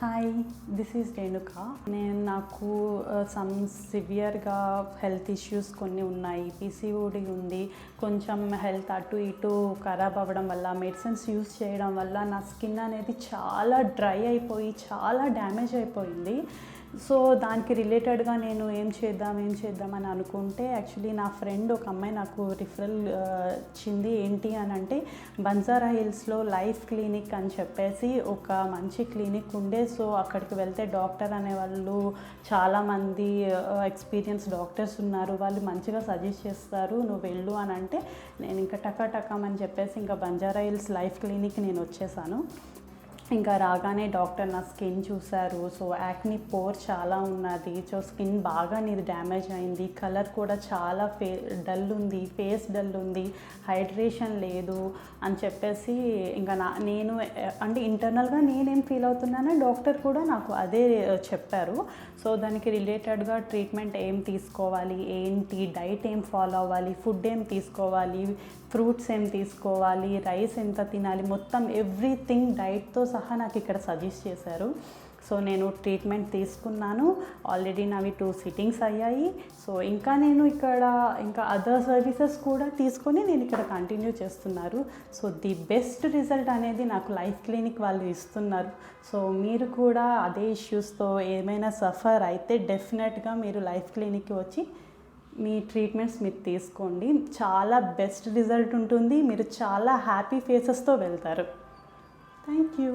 Hi, this is Renuka. నాకు some సివియర్గా health issues కొన్ని ఉన్నాయి. పీసీఓడి ఉంది. కొంచెం హెల్త్ అటు ఇటు ఖరాబ్ అవ్వడం వల్ల, మెడిసిన్స్ యూస్ చేయడం వల్ల నా స్కిన్ అనేది చాలా డ్రై అయిపోయి చాలా డ్యామేజ్ అయిపోయింది. సో దానికి రిలేటెడ్గా నేను ఏం చేద్దామని అనుకుంటే, యాక్చువల్లీ నా ఫ్రెండ్ ఒక అమ్మాయి నాకు రిఫరల్ ఇచ్చింది. ఏంటి అని అంటే, బంజారా హిల్స్లో లైఫ్ క్లినిక్ అని చెప్పేసి ఒక మంచి క్లినిక్ ఉండే. సో అక్కడికి వెళ్తే డాక్టర్ అనేవాళ్ళు చాలామంది ఎక్స్పీరియన్స్ డాక్టర్స్ ఉన్నారు. వాళ్ళు మంచిగా సజెస్ట్ చేస్తారు, నువ్వు వెళ్ళు అని అంటే, నేను ఇంకా టకామని చెప్పేసి ఇంకా బంజారా హిల్స్ లైఫ్ క్లినిక్ నేను వచ్చేసాను. ఇంకా రాగానే డాక్టర్ నా స్కిన్ చూశారు. సో యాక్ని పోర్ చాలా ఉన్నది. సో స్కిన్ బాగా నీది డ్యామేజ్ అయింది. కలర్ కూడా చాలా డల్ ఉంది, ఫేస్ డల్ ఉంది, హైడ్రేషన్ లేదు అని చెప్పేసి ఇంకా నేను అంటే ఇంటర్నల్గా నేనేం ఫీల్ అవుతున్నానో డాక్టర్ కూడా నాకు అదే చెప్పారు. సో దానికి రిలేటెడ్గా ట్రీట్మెంట్ ఏం తీసుకోవాలి, ఏంటి డైట్ ఏం ఫాలో అవ్వాలి, ఫుడ్ ఏం తీసుకోవాలి, ఫ్రూట్స్ ఏం తీసుకోవాలి, రైస్ ఎంత తినాలి, మొత్తం ఎవ్రీథింగ్ డైట్తో సహా నాకు ఇక్కడ సజెస్ట్ చేశారు. సో నేను ట్రీట్మెంట్ తీసుకున్నాను. ఆల్రెడీ నావి 2 సిట్టింగ్స్ అయ్యాయి. సో నేను ఇక్కడ అదర్ సర్వీసెస్ కూడా తీసుకొని నేను ఇక్కడ కంటిన్యూ చేస్తున్నారు. సో ది బెస్ట్ రిజల్ట్ అనేది నాకు లైఫ్ క్లినిక్ వాళ్ళు ఇస్తున్నారు. సో మీరు కూడా అదే ఇష్యూస్తో ఏమైనా సఫర్ అయితే డెఫినెట్గా మీరు లైఫ్ క్లినిక్కి వచ్చి మీ ట్రీట్మెంట్స్ మీరు తీసుకోండి. చాలా బెస్ట్ రిజల్ట్ ఉంటుంది. మీరు చాలా హ్యాపీ ఫేసెస్తో వెళ్తారు. Thank you.